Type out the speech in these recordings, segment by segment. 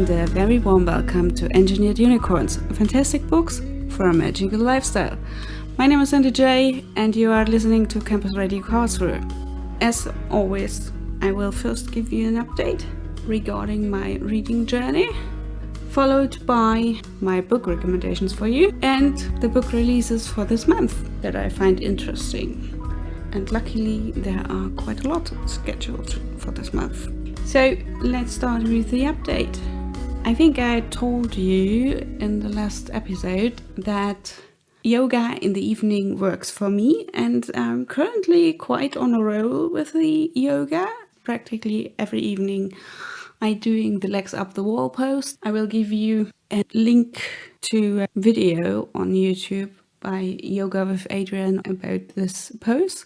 and a very warm welcome to Engineered Unicorns, fantastic books for a magical lifestyle. My name is SandyJ and you are listening to Campus Radio Karlsruhe. As always, I will first give you an update regarding my reading journey, followed by my book recommendations for you and the book releases for this month that I find interesting. And luckily there are quite a lot scheduled for this month. So let's start with the update. I think I told you in the last episode that yoga in the evening works for me, and I'm currently quite on a roll with the yoga. Practically every evening I'm doing the legs up the wall pose. I will give you a link to a video on YouTube by Yoga with Adrian about this pose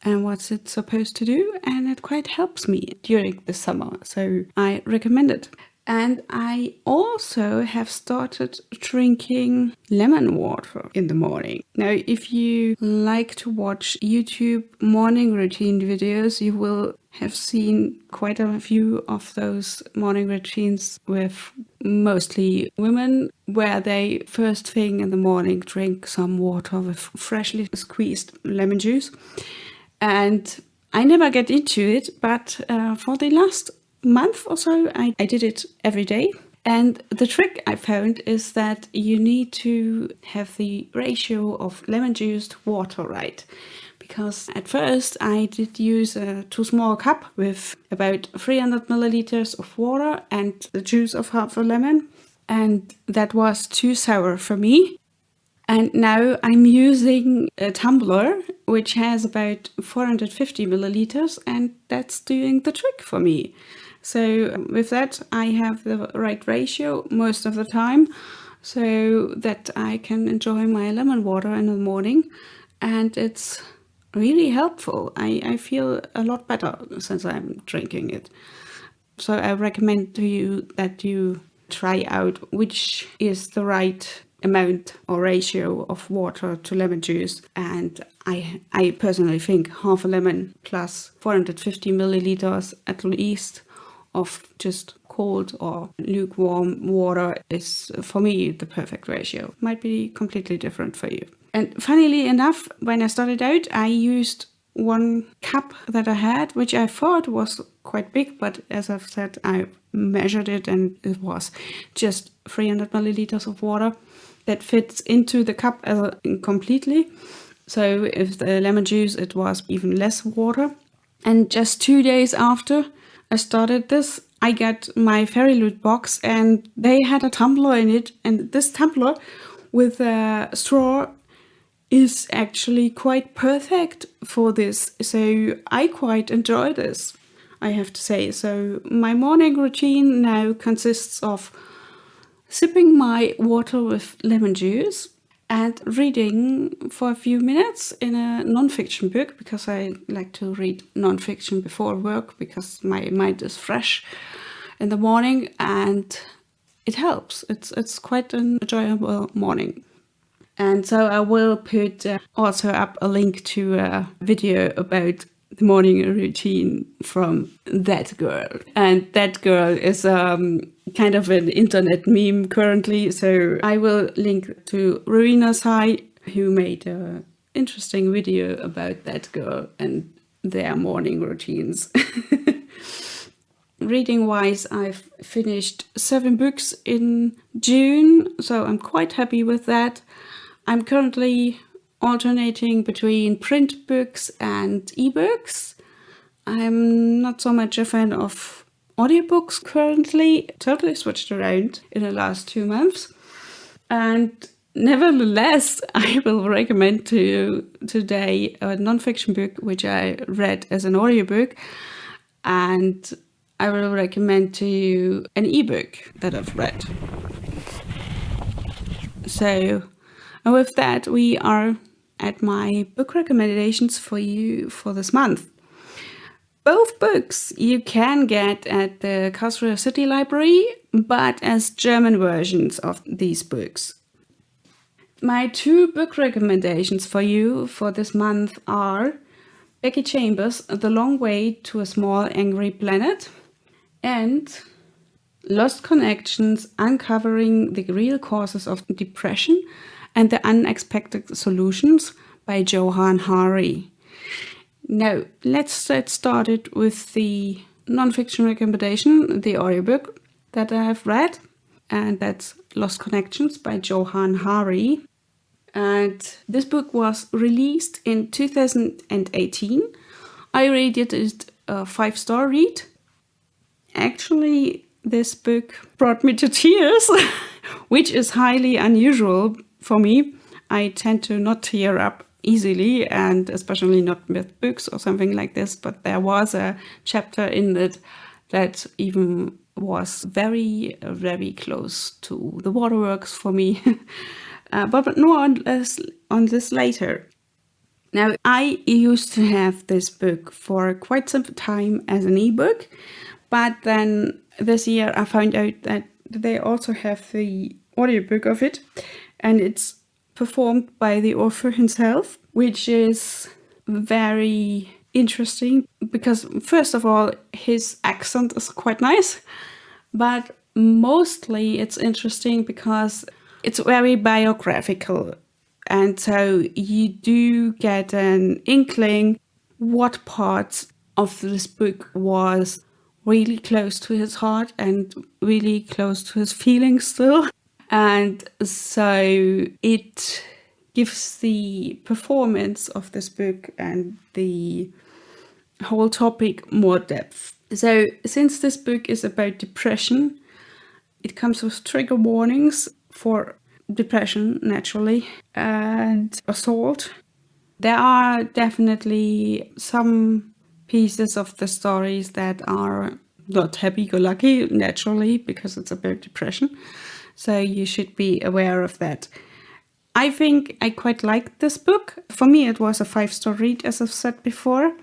and what's it supposed to do, and it quite helps me during the summer, so I recommend it. And I also have started drinking lemon water in the morning. Now, if you like to watch YouTube morning routine videos, you will have seen quite a few of those morning routines with mostly women, where they first thing in the morning drink some water with freshly squeezed lemon juice. And I never get into it, but for the last month or so, I did it every day. And the trick I found is that you need to have the ratio of lemon juice to water right. Because at first I did use a too small cup with about 300 milliliters of water and the juice of half a lemon. And that was too sour for me. And now I'm using a tumbler which has about 450 milliliters, and that's doing the trick for me. So with that I have the right ratio most of the time, so that I can enjoy my lemon water in the morning, and it's really helpful. I feel a lot better since I'm drinking it. So I recommend to you that you try out which is the right amount or ratio of water to lemon juice, and I personally think half a lemon plus 450 milliliters at least of just cold or lukewarm water is for me the perfect ratio. Might be completely different for you. And funnily enough, when I started out I used one cup that I had, which I thought was quite big, but as I've said, I measured it and it was just 300 milliliters of water that fits into the cup completely. So if the lemon juice, it was even less water. And just 2 days after I started this, I got my Fairy Loot box and they had a tumbler in it, and this tumbler with a straw is actually quite perfect for this. So I quite enjoy this, I have to say. So my morning routine now consists of sipping my water with lemon juice and reading for a few minutes in a non-fiction book, because I like to read non-fiction before work because my mind is fresh in the morning and it helps. It's quite an enjoyable morning. And so I will put also up a link to a video about the morning routine from that girl. And that girl is kind of an internet meme currently, so I will link to Erwin, who made an interesting video about that girl and their morning routines. Reading wise, I've finished 7 books in June, so I'm quite happy with that. I'm currently alternating between print books and ebooks. I'm not so much a fan of audiobooks currently. Totally switched around in the last 2 months. And nevertheless, I will recommend to you today a non-fiction book which I read as an audiobook, and I will recommend to you an ebook that I've read. So with that, we are at my book recommendations for you for this month. Both books you can get at the Karlsruhe City Library, but as German versions of these books. My 2 book recommendations for you for this month are Becky Chambers' The Long Way to a Small Angry Planet and Lost Connections, Uncovering the Real Causes of Depression and the Unexpected Solutions by Johann Hari. Now, let's get started with the non-fiction recommendation, the audiobook that I have read, and that's Lost Connections by Johann Hari. And this book was released in 2018. I rated it a 5-star read. Actually, this book brought me to tears, which is highly unusual for me. I tend to not tear up easily, and especially not with books or something like this, but there was a chapter in it that even was very, very close to the waterworks for me. But more on this later. Now, I used to have this book for quite some time as an ebook, but then this year I found out that they also have the audiobook of it, and it's performed by the author himself, which is very interesting because, first of all, his accent is quite nice, but mostly it's interesting because it's very biographical. And so you do get an inkling what parts of this book was really close to his heart and really close to his feelings still. And so it gives the performance of this book and the whole topic more depth. So since this book is about depression, it comes with trigger warnings for depression, naturally, and assault. There are definitely some pieces of the stories that are not happy-go-lucky, naturally, because it's about depression. So you should be aware of that. I think I quite liked this book. For me, it was a 5-star read, as I've said before.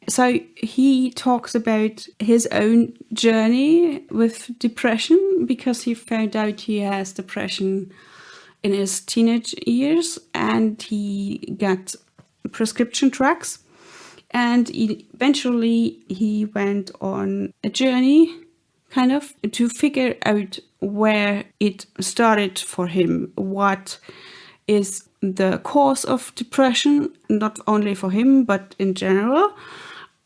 So he talks about his own journey with depression because he found out he has depression in his teenage years, and he got prescription drugs. And eventually he went on a journey kind of to figure out where it started for him, what is the cause of depression, not only for him, but in general,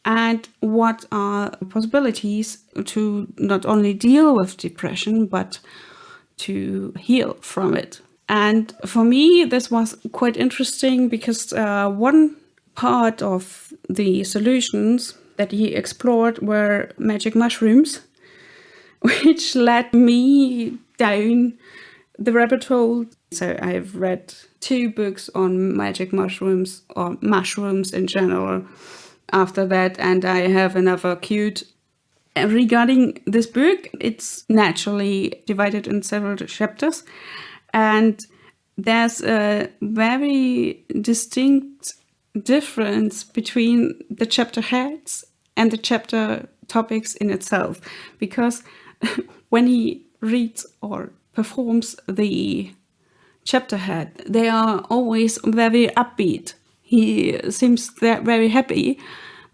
and what are possibilities to not only deal with depression, but to heal from it. And for me, this was quite interesting because one part of the solutions that he explored were magic mushrooms, which led me down the rabbit hole. So I've read 2 books on magic mushrooms or mushrooms in general after that, and I have another queued. Regarding this book, it's naturally divided in several chapters, and there's a very distinct difference between the chapter heads and the chapter topics in itself, because when he reads or performs the chapter head, they are always very upbeat. He seems very happy,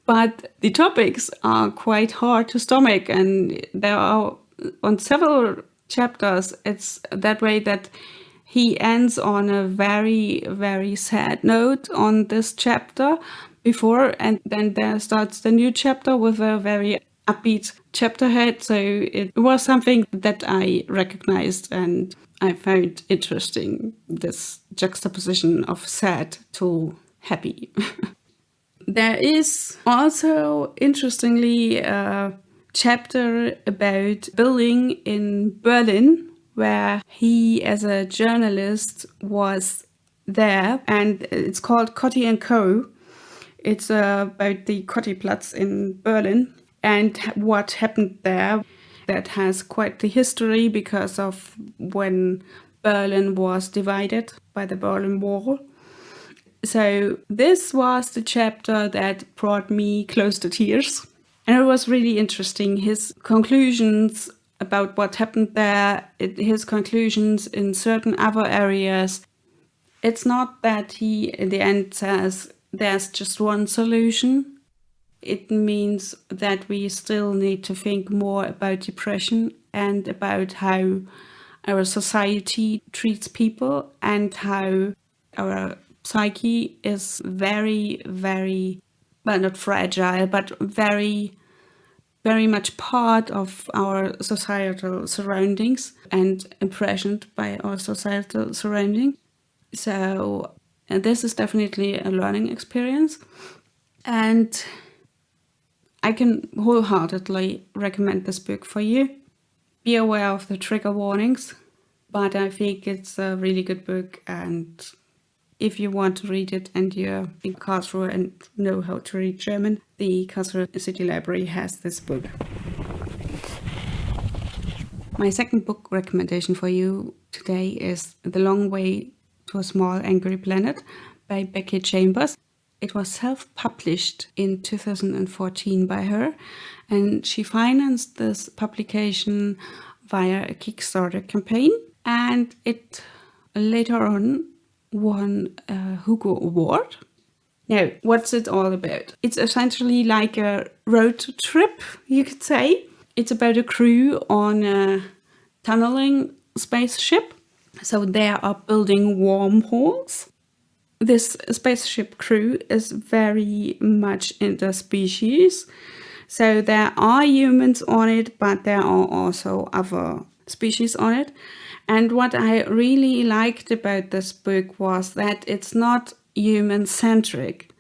but the topics are quite hard to stomach, and there are on several chapters it's that way that he ends on a very, very sad note on this chapter before, and then there starts the new chapter with a very upbeat chapter head. So it was something that I recognized and I found interesting, this juxtaposition of sad to happy. There is also, interestingly, a chapter about building in Berlin, where he, as a journalist, was there, and it's called Cotti & Co. It's about the Kottiplatz in Berlin and what happened there. That has quite the history because of when Berlin was divided by the Berlin Wall. So this was the chapter that brought me close to tears. And it was really interesting. His conclusions about what happened there, his conclusions in certain other areas. It's not that he, in the end, says there's just one solution. It means that we still need to think more about depression and about how our society treats people and how our psyche is very, very, well, not fragile, but very, very much part of our societal surroundings and impressioned by our societal surrounding. So this is definitely a learning experience, and I can wholeheartedly recommend this book for you. Be aware of the trigger warnings, but I think it's a really good book, and if you want to read it and you're in Karlsruhe and know how to read German, the Karlsruhe City Library has this book. My second book recommendation for you today is The Long Way to a Small Angry Planet by Becky Chambers. It was self-published in 2014 by her, and she financed this publication via a Kickstarter campaign, and it later on won a Hugo Award. Now, what's it all about? It's essentially like a road trip, you could say. It's about a crew on a tunneling spaceship. So they are building wormholes. This spaceship crew is very much interspecies. So there are humans on it, but there are also other species on it. And what I really liked about this book was that it's not human-centric.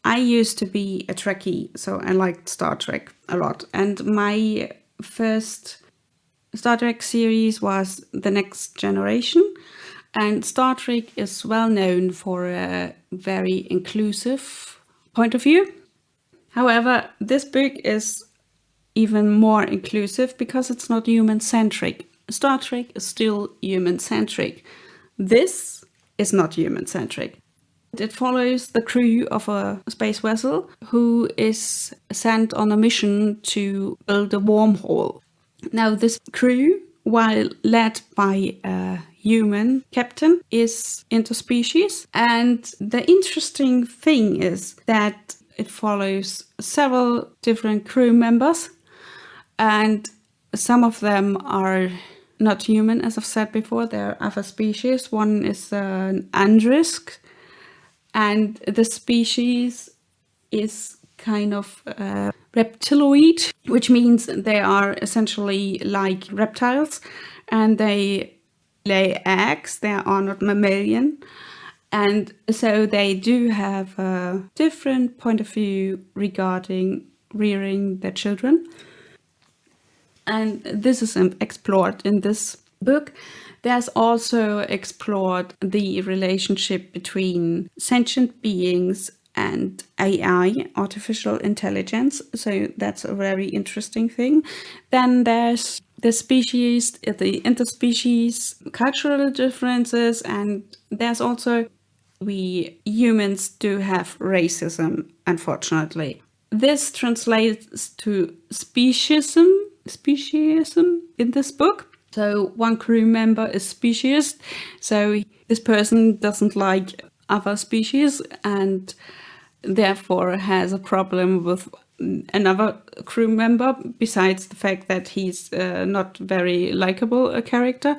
I used to be a Trekkie, so I liked Star Trek a lot. And my first Star Trek series was The Next Generation. And Star Trek is well known for a very inclusive point of view. However, this book is even more inclusive because it's not human-centric. Star Trek is still human-centric. This is not human-centric. It follows the crew of a space vessel who is sent on a mission to build a wormhole. Now, this crew, while led by a human captain, is interspecies. And the interesting thing is that it follows several different crew members, and some of them are not human, as I've said before. There are other species. One is an andrisk, and the species is kind of reptiloid, which means they are essentially like reptiles, and they lay eggs. They are not mammalian, and so they do have a different point of view regarding rearing their children. And this is explored in this book. There's also explored the relationship between sentient beings and AI, artificial intelligence. So that's a very interesting thing. Then there's the species, the interspecies, cultural differences, and there's also, we humans do have racism, unfortunately. This translates to speciesism in this book. So one crew member is speciesist, so this person doesn't like other species and therefore has a problem with another crew member, besides the fact that he's not very likable a character.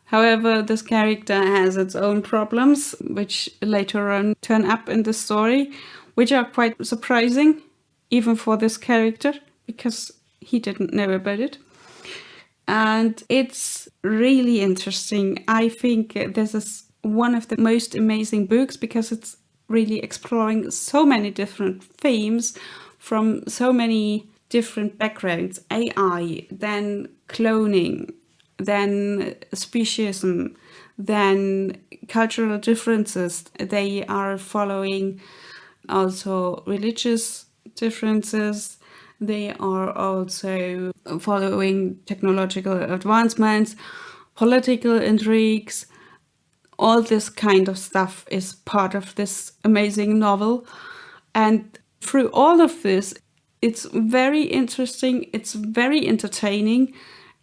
However, this character has its own problems, which later on turn up in the story, which are quite surprising, even for this character, because he didn't know about it. And it's really interesting. I think this is one of the most amazing books because it's really exploring so many different themes from so many different backgrounds. AI, then cloning, then speciesism, then cultural differences. They are following also religious differences. They are also following technological advancements, political intrigues. All this kind of stuff is part of this amazing novel. And through all of this, it's very interesting, it's very entertaining,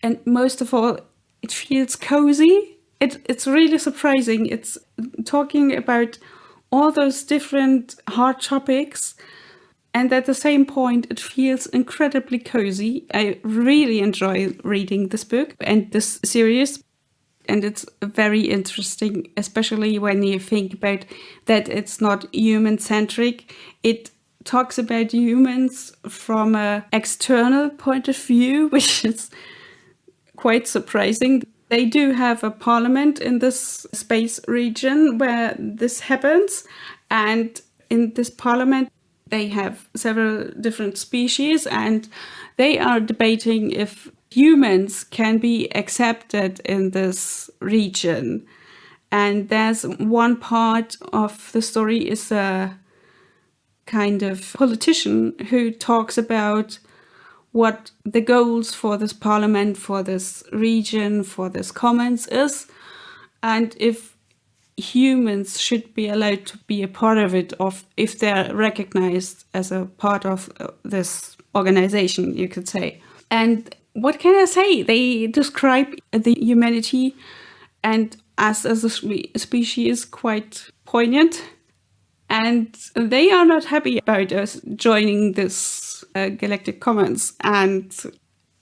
and most of all, it feels cozy. It's really surprising. It's talking about all those different hard topics, And at the same point, it feels incredibly cozy. I really enjoy reading this book and this series. And it's very interesting, especially when you think about that it's not human-centric. It talks about humans from an external point of view, which is quite surprising. They do have a parliament in this space region where this happens. And in this parliament, they have several different species, and they are debating if humans can be accepted in this region. And there's one part of the story is a kind of politician who talks about what the goals for this parliament, for this region, for this commons is, and if humans should be allowed to be a part of it, or if they're recognized as a part of this organization, you could say. And what can I say? They describe the humanity and us as a species quite poignant. And they are not happy about us joining this Galactic Commons. And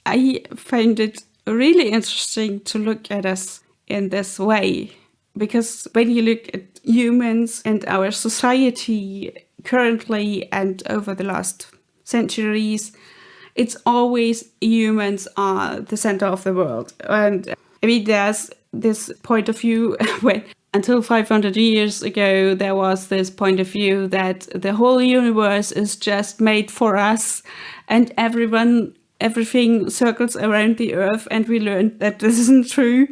I find it really interesting to look at us in this way. Because when you look at humans and our society currently and over the last centuries, it's always humans are the center of the world. And I mean, there's this point of view when until 500 years ago, there was this point of view that the whole universe is just made for us and everything circles around the Earth. And we learned that this isn't true.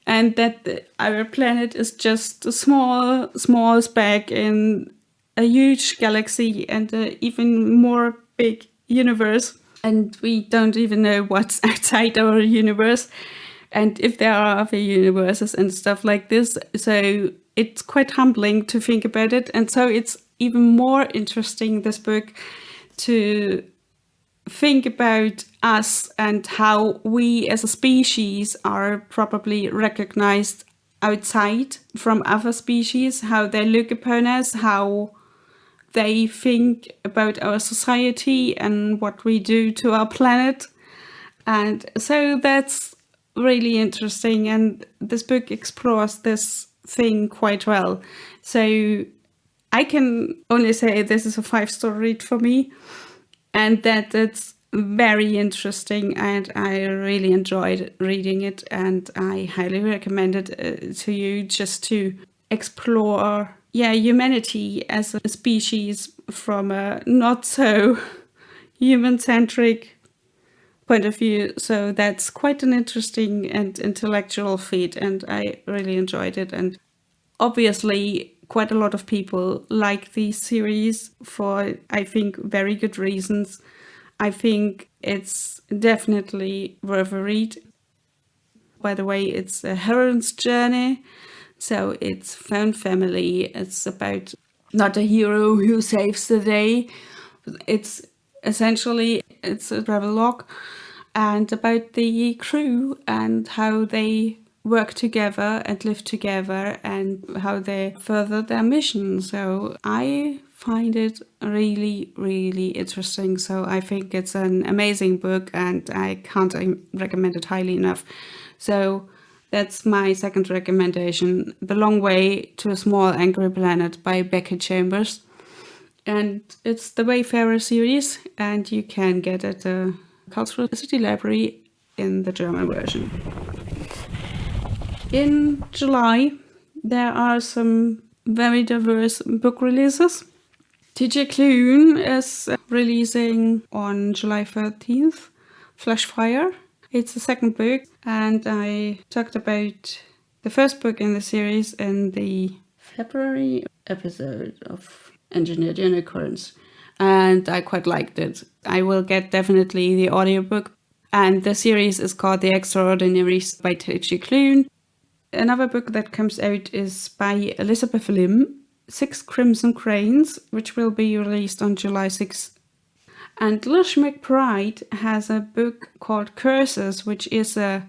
And that our planet is just a small speck in a huge galaxy and an even more big universe. And we don't even know what's outside our universe and if there are other universes and stuff like this. So it's quite humbling to think about it. And so it's even more interesting, this book, to think about us and how we as a species are probably recognized outside from other species, how they look upon us, how they think about our society and what we do to our planet. And so that's really interesting, and this book explores this thing quite well. So I can only say this is a 5-star read for me, and that it's very interesting, and I really enjoyed reading it, and I highly recommend it to you, just to explore humanity as a species from a not so human-centric point of view. So that's quite an interesting and intellectual feat, and I really enjoyed it. And obviously quite a lot of people like the series for, I think, very good reasons. I think it's definitely worth a read. By the way, it's a heroine's journey, so it's found family. It's about not a hero who saves the day. It's essentially, it's a travelogue and about the crew and how they work together and live together and how they further their mission. So I find it really, really interesting. So I think it's an amazing book, and I can't recommend it highly enough. So that's my second recommendation, The Long Way to a Small Angry Planet by Becky Chambers. And it's the Wayfarer series, and you can get it at the Karlsruhe City Library in the German version. In July, there are some very diverse book releases. TJ Klune is releasing on July 13th, Flashfire. It's the second book, and I talked about the first book in the series in the February episode of Engineered Unicorns, and I quite liked it. I will get definitely the audiobook, and the series is called The Extraordinaries by TJ Klune. Another book that comes out is by Elizabeth Lim, 6 Crimson Cranes, which will be released on July 6th. And Lish McBride has a book called Curses, which is a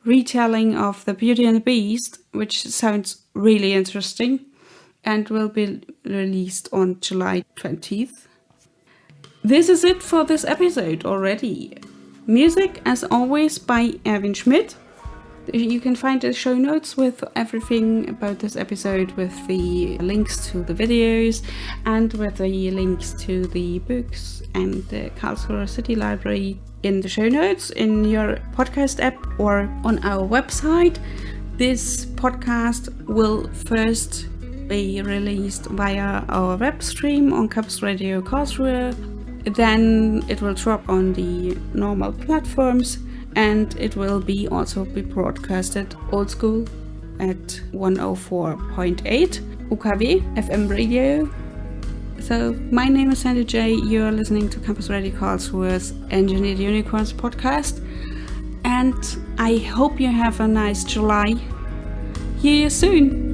retelling of The Beauty and the Beast, which sounds really interesting, and will be released on July 20th. This is it for this episode already. Music, as always, by Erwin Schmidt. You can find the show notes with everything about this episode, with the links to the videos and with the links to the books and the Karlsruhe City Library in the show notes in your podcast app or on our website. This podcast will first be released via our web stream on Campus Radio Karlsruhe. Then it will drop on the normal platforms, and it will also be broadcasted old school at 104.8 UKW FM radio. So my name is SandyJ. You are listening to Campus Radio Karlsruhe's Engineered Unicorns podcast, and I hope you have a nice July. Hear you soon.